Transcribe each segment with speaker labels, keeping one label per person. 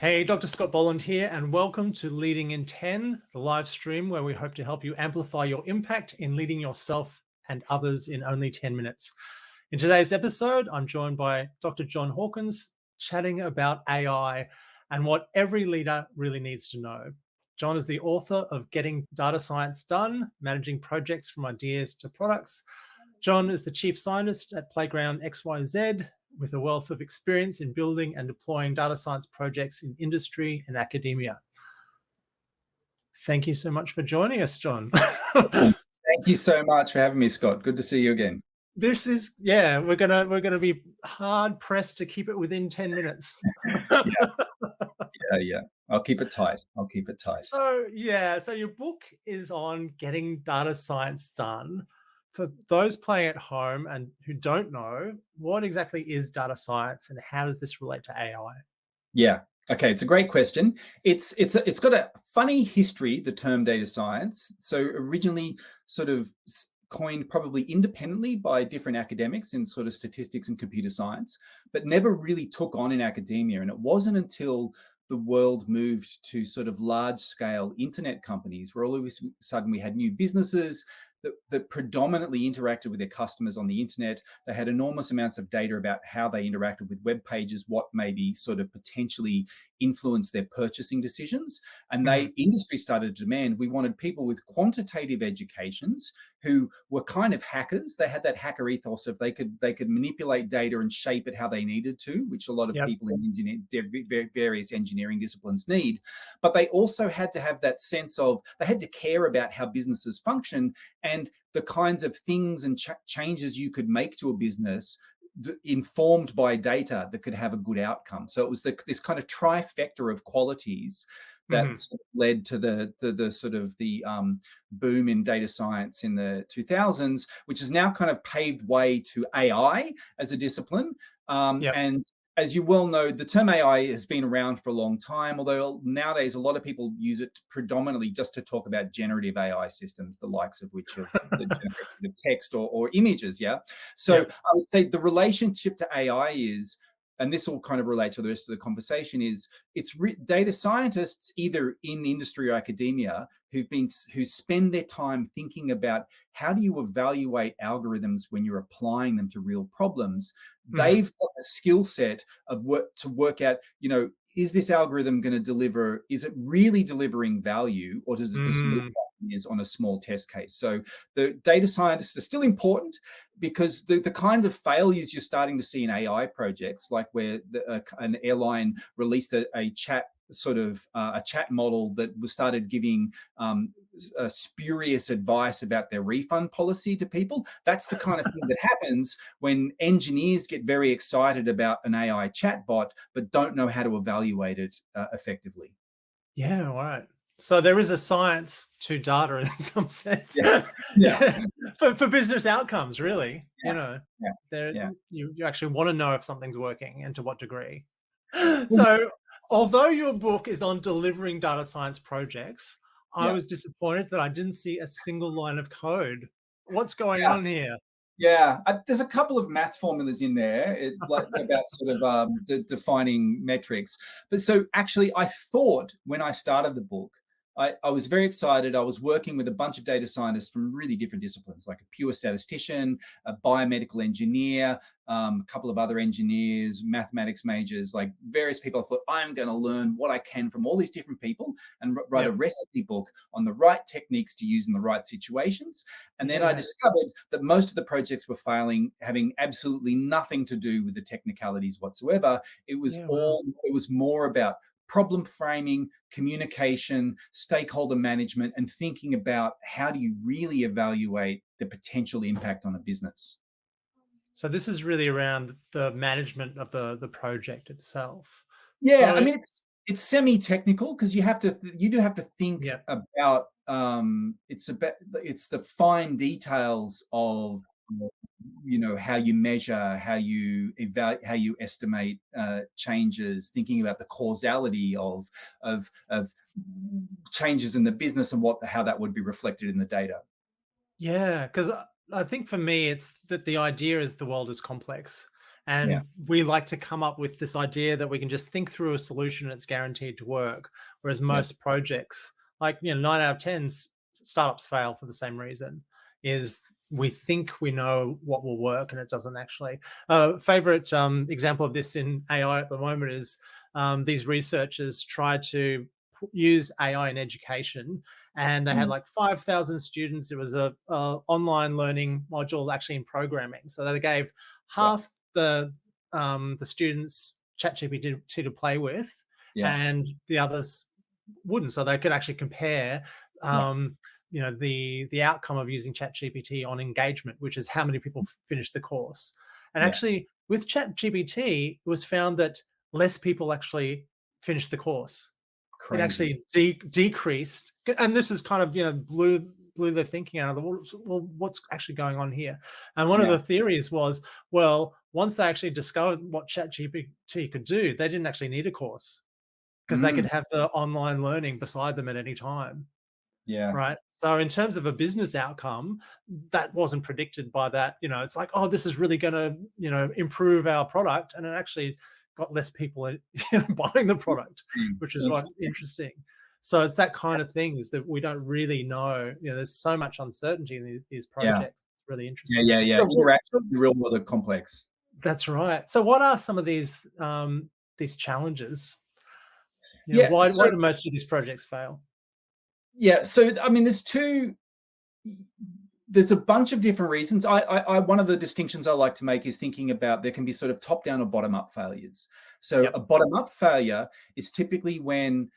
Speaker 1: Hey, Dr. Scott Boland here, and welcome to Leading in 10, the live stream where we hope to help you amplify your impact in leading yourself and others in only 10 minutes. In today's episode, I'm joined by Dr. John Hawkins, chatting about AI and what every leader really needs to know. John is the author of Getting Data Science Done, Managing Projects from Ideas to Products. John is the chief scientist at Playground XYZ, with a wealth of experience in building and deploying data science projects in industry and academia. Thank you so much for joining us, John.
Speaker 2: Thank you so much for having me, Scott. Good to see you again.
Speaker 1: This is, yeah, we're gonna be hard pressed to keep it within 10 minutes.
Speaker 2: Yeah. I'll keep it tight.
Speaker 1: So your book is on getting data science done. For those playing at home and who don't know, what exactly is data science and how does this relate to AI?
Speaker 2: Yeah. Okay, it's a great question. It's got a funny history, the term data science. So originally sort of coined probably independently by different academics in sort of statistics and computer science, but never really took on in academia. And it wasn't until the world moved to sort of large scale internet companies where all of a sudden we had new businesses that predominantly interacted with their customers on the internet. They had enormous amounts of data about how they interacted with web pages, what maybe sort of potentially influenced their purchasing decisions. And industry started to demand, we wanted people with quantitative educations who were kind of hackers. They had that hacker ethos of they could manipulate data and shape it how they needed to, which a lot of people in various engineering disciplines need. But they also had to have that sense of they had to care about how businesses function and the kinds of things and changes you could make to a business informed by data that could have a good outcome. So it was this kind of trifecta of qualities that led to the sort of the boom in data science in the 2000s, which has now kind of paved way to AI as a discipline. And as you well know, the term AI has been around for a long time, although nowadays a lot of people use it predominantly just to talk about generative AI systems, the likes of which of the generation of text or images. So I would say the relationship to AI is, and this will kind of relate to the rest of the conversation, is it's data scientists either in industry or academia who spend their time thinking about how do you evaluate algorithms when you're applying them to real problems. They've got the skill set of to work out, is this algorithm going to deliver? Is it really delivering value, or does it just look like it is on a small test case? So the data scientists are still important because the kind of failures you're starting to see in AI projects, like where an airline released a chat a chat model that was started giving spurious advice about their refund policy to people. That's the kind of thing that happens when engineers get very excited about an AI chatbot, but don't know how to evaluate it effectively.
Speaker 1: Yeah, right. So there is a science to data in some sense.
Speaker 2: Yeah.
Speaker 1: For business outcomes, really.
Speaker 2: Yeah.
Speaker 1: You actually want to know if something's working and to what degree.
Speaker 2: Well,
Speaker 1: So although your book is on delivering data science projects, I
Speaker 2: yeah.
Speaker 1: was disappointed that I didn't see a single line of code. What's going
Speaker 2: Yeah.
Speaker 1: on here?
Speaker 2: Yeah, there's a couple of math formulas in there. It's like about sort of defining metrics. But so actually, I thought when I started the book, I was very excited. I was working with a bunch of data scientists from really different disciplines, like a pure statistician, a biomedical engineer, a couple of other engineers, mathematics majors, like various people. I thought, I'm going to learn what I can from all these different people and write a recipe book on the right techniques to use in the right situations. And then I discovered that most of the projects were failing, having absolutely nothing to do with the technicalities whatsoever. It was it was more about problem framing, communication, stakeholder management, and thinking about how do you really evaluate the potential impact on a business.
Speaker 1: So this is really around the management of the project itself.
Speaker 2: Yeah, I
Speaker 1: So
Speaker 2: mean it's semi-technical because you do have to think about it's the fine details of how you measure, how you evaluate, how you estimate changes, thinking about the causality of changes in the business and how that would be reflected in the data.
Speaker 1: yeah, because I think for me, it's that the idea is the world is complex.
Speaker 2: Yeah.
Speaker 1: And we like to come up with this idea that we can just think through a solution and it's guaranteed to work. Whereas
Speaker 2: Yeah.
Speaker 1: most projects, like 9 out of 10 startups fail for the same reason, is we think we know what will work and it doesn't actually. Favorite example of this in AI at the moment is these researchers tried to use AI in education, and they had
Speaker 2: Mm.
Speaker 1: like 5,000 students. It was a online learning module actually in programming. So they gave
Speaker 2: Yeah.
Speaker 1: half the students ChatGPT to play with,
Speaker 2: Yeah.
Speaker 1: and the others wouldn't. So they could actually compare
Speaker 2: Yeah.
Speaker 1: the outcome of using ChatGPT on engagement, which is how many people finished the course. And
Speaker 2: Yeah.
Speaker 1: actually, with ChatGPT, it was found that less people actually finished the course. It
Speaker 2: Crazy.
Speaker 1: actually decreased, and this was kind of blew their thinking out of the water. Well, what's actually going on here? And one of
Speaker 2: Yeah.
Speaker 1: the theories was, well, once they actually discovered what ChatGPT could do, they didn't actually need a course because they could
Speaker 2: Mm.
Speaker 1: have the online learning beside them at any time.
Speaker 2: Yeah.
Speaker 1: Right. So in terms of a business outcome, that wasn't predicted by that. It's like, oh, this is really going to, improve our product. And it actually got less people buying the product, which is what's
Speaker 2: Interesting.
Speaker 1: interesting. So it's that kind of thing, is that we don't really know. There's so much uncertainty in these
Speaker 2: Yeah.
Speaker 1: projects. It's really
Speaker 2: Yeah.
Speaker 1: interesting.
Speaker 2: Yeah. Yeah.
Speaker 1: So
Speaker 2: Interaction in the real world are complex.
Speaker 1: that's right. So what are some of these challenges?
Speaker 2: Yeah.
Speaker 1: Why
Speaker 2: So
Speaker 1: do most of these projects fail?
Speaker 2: yeah. So I mean, there's a bunch of different reasons. One of the distinctions I like to make is thinking about there can be sort of top down or bottom up failures. So
Speaker 1: Yep.
Speaker 2: a bottom up failure is typically when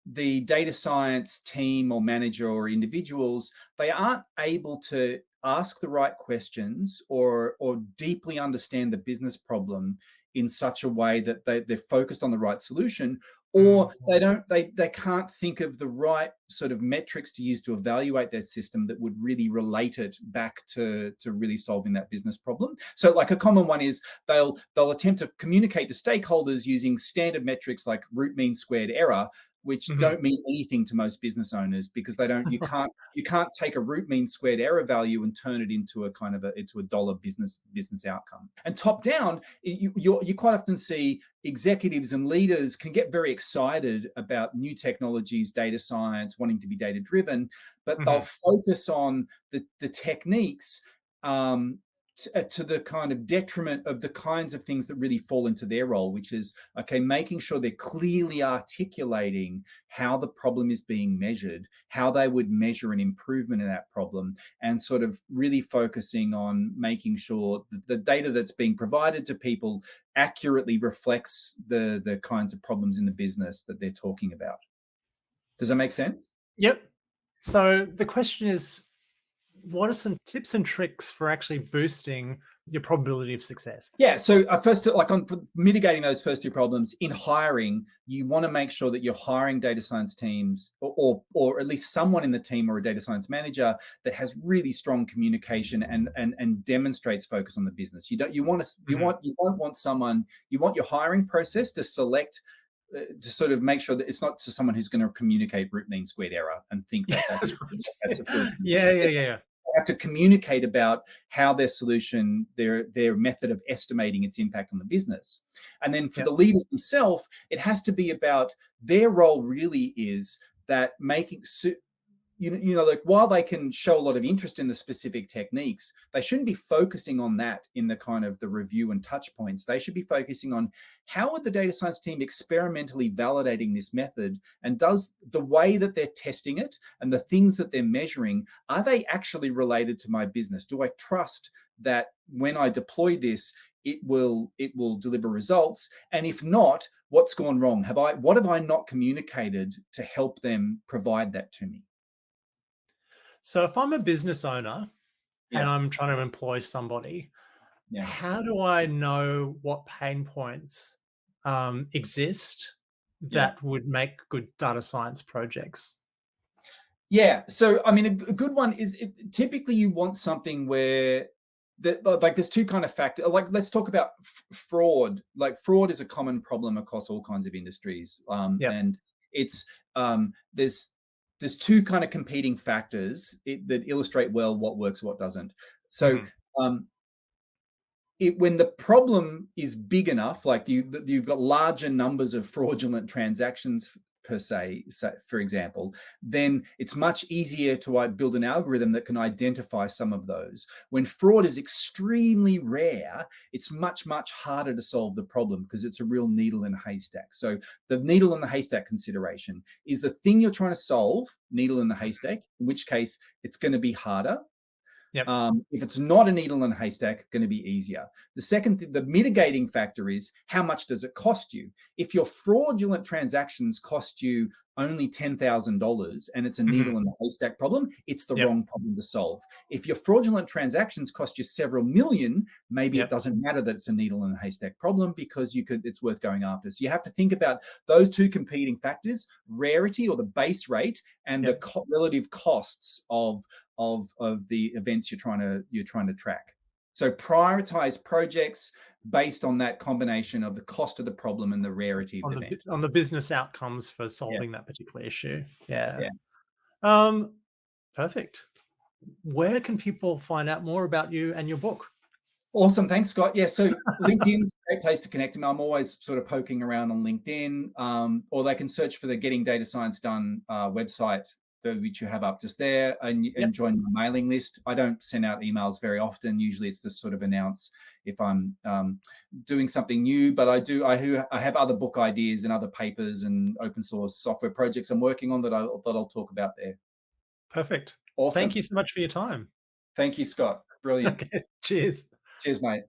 Speaker 2: the data science team or manager or individuals, they aren't able to ask the right questions or deeply understand the business problem in such a way that they're focused on the right solution, or
Speaker 1: Mhm.
Speaker 2: they can't think of the right sort of metrics to use to evaluate their system that would really relate it back to really solving that business problem. So like a common one is they'll attempt to communicate to stakeholders using standard metrics like root mean squared error, which
Speaker 1: Mhm.
Speaker 2: don't mean anything to most business owners, because you can't take a root mean squared error value and turn it into a kind of into a dollar business outcome. And top down, you quite often see executives and leaders can get very excited about new technologies, data science, wanting to be data driven, but they'll
Speaker 1: Mhm.
Speaker 2: focus on the techniques, to the kind of detriment of the kinds of things that really fall into their role, which is, okay, making sure they're clearly articulating how the problem is being measured, how they would measure an improvement in that problem, and sort of really focusing on making sure that the data that's being provided to people accurately reflects the kinds of problems in the business that they're talking about. Does that make sense?
Speaker 1: Yep. So the question is, what are some tips and tricks for actually boosting your probability of success?
Speaker 2: Yeah. So first, like on mitigating those first two problems in hiring, you want to make sure that you're hiring data science teams, or at least someone in the team or a data science manager that has really strong communication and demonstrates focus on the business.
Speaker 1: Mhm.
Speaker 2: You don't want someone. You want your hiring process to select. To sort of make sure that it's not to someone who's going to communicate root mean squared error and think that that's a proof.
Speaker 1: Yeah, yeah, yeah.
Speaker 2: Have to communicate about how their solution, their method of estimating its impact on the business. And then for
Speaker 1: Yep.
Speaker 2: the leaders themselves, it has to be about their role really is that making like while they can show a lot of interest in the specific techniques, they shouldn't be focusing on that in the kind of the review and touch points. They should be focusing on how are the data science team experimentally validating this method, and does the way that they're testing it and the things that they're measuring, are they actually related to my business? Do I trust that when I deploy this, it will deliver results? And if not, what's gone wrong? What have I not communicated to help them provide that to me?
Speaker 1: So if I'm a business owner and
Speaker 2: Yeah,
Speaker 1: I'm trying to employ somebody,
Speaker 2: yeah,
Speaker 1: how do I know what pain points exist
Speaker 2: yeah,
Speaker 1: that would make good data science projects?
Speaker 2: yeah. So, I mean, a good one is typically you want something where like there's two kind of factors. Like, let's talk about fraud. Like, fraud is a common problem across all kinds of industries,
Speaker 1: Yep.
Speaker 2: and it's there's two kind of competing factors that illustrate well what works, what doesn't. So,
Speaker 1: Mhm.
Speaker 2: um, when the problem is big enough, like you've got larger numbers of fraudulent transactions per se, for example, then it's much easier to build an algorithm that can identify some of those. When fraud is extremely rare, it's much, much harder to solve the problem because it's a real needle in a haystack. So the needle in the haystack consideration is the thing you're trying to solve, needle in the haystack, in which case it's going to be harder.
Speaker 1: Yep.
Speaker 2: If it's not a needle in a haystack, going to be easier. The second thing, the mitigating factor is how much does it cost you? If your fraudulent transactions cost you only $10,000 and it's a needle in the haystack problem, it's the wrong problem to solve. If your fraudulent transactions cost you several million, maybe it doesn't matter that it's a needle in a haystack problem because it's worth going after. So you have to think about those two competing factors: rarity or the base rate, and the relative costs of the events you're trying to track. So prioritize projects based on that combination of the cost of the problem and the rarity of the event.
Speaker 1: On the business outcomes for solving that particular issue. Yeah. Perfect. Where can people find out more about you and your book?
Speaker 2: Awesome. Thanks, Scott. Yeah, so LinkedIn's a great place to connect. And I'm always sort of poking around on LinkedIn, or they can search for the Getting Data Science Done website, which you have up just there, and join my mailing list. I don't send out emails very often. Usually it's just sort of announce if I'm doing something new, but I have other book ideas and other papers and open source software projects I'm working on that I'll talk about there.
Speaker 1: Perfect.
Speaker 2: Awesome.
Speaker 1: Thank you so much for your time.
Speaker 2: Thank you, Scott. Brilliant.
Speaker 1: Okay. Cheers.
Speaker 2: Cheers, mate.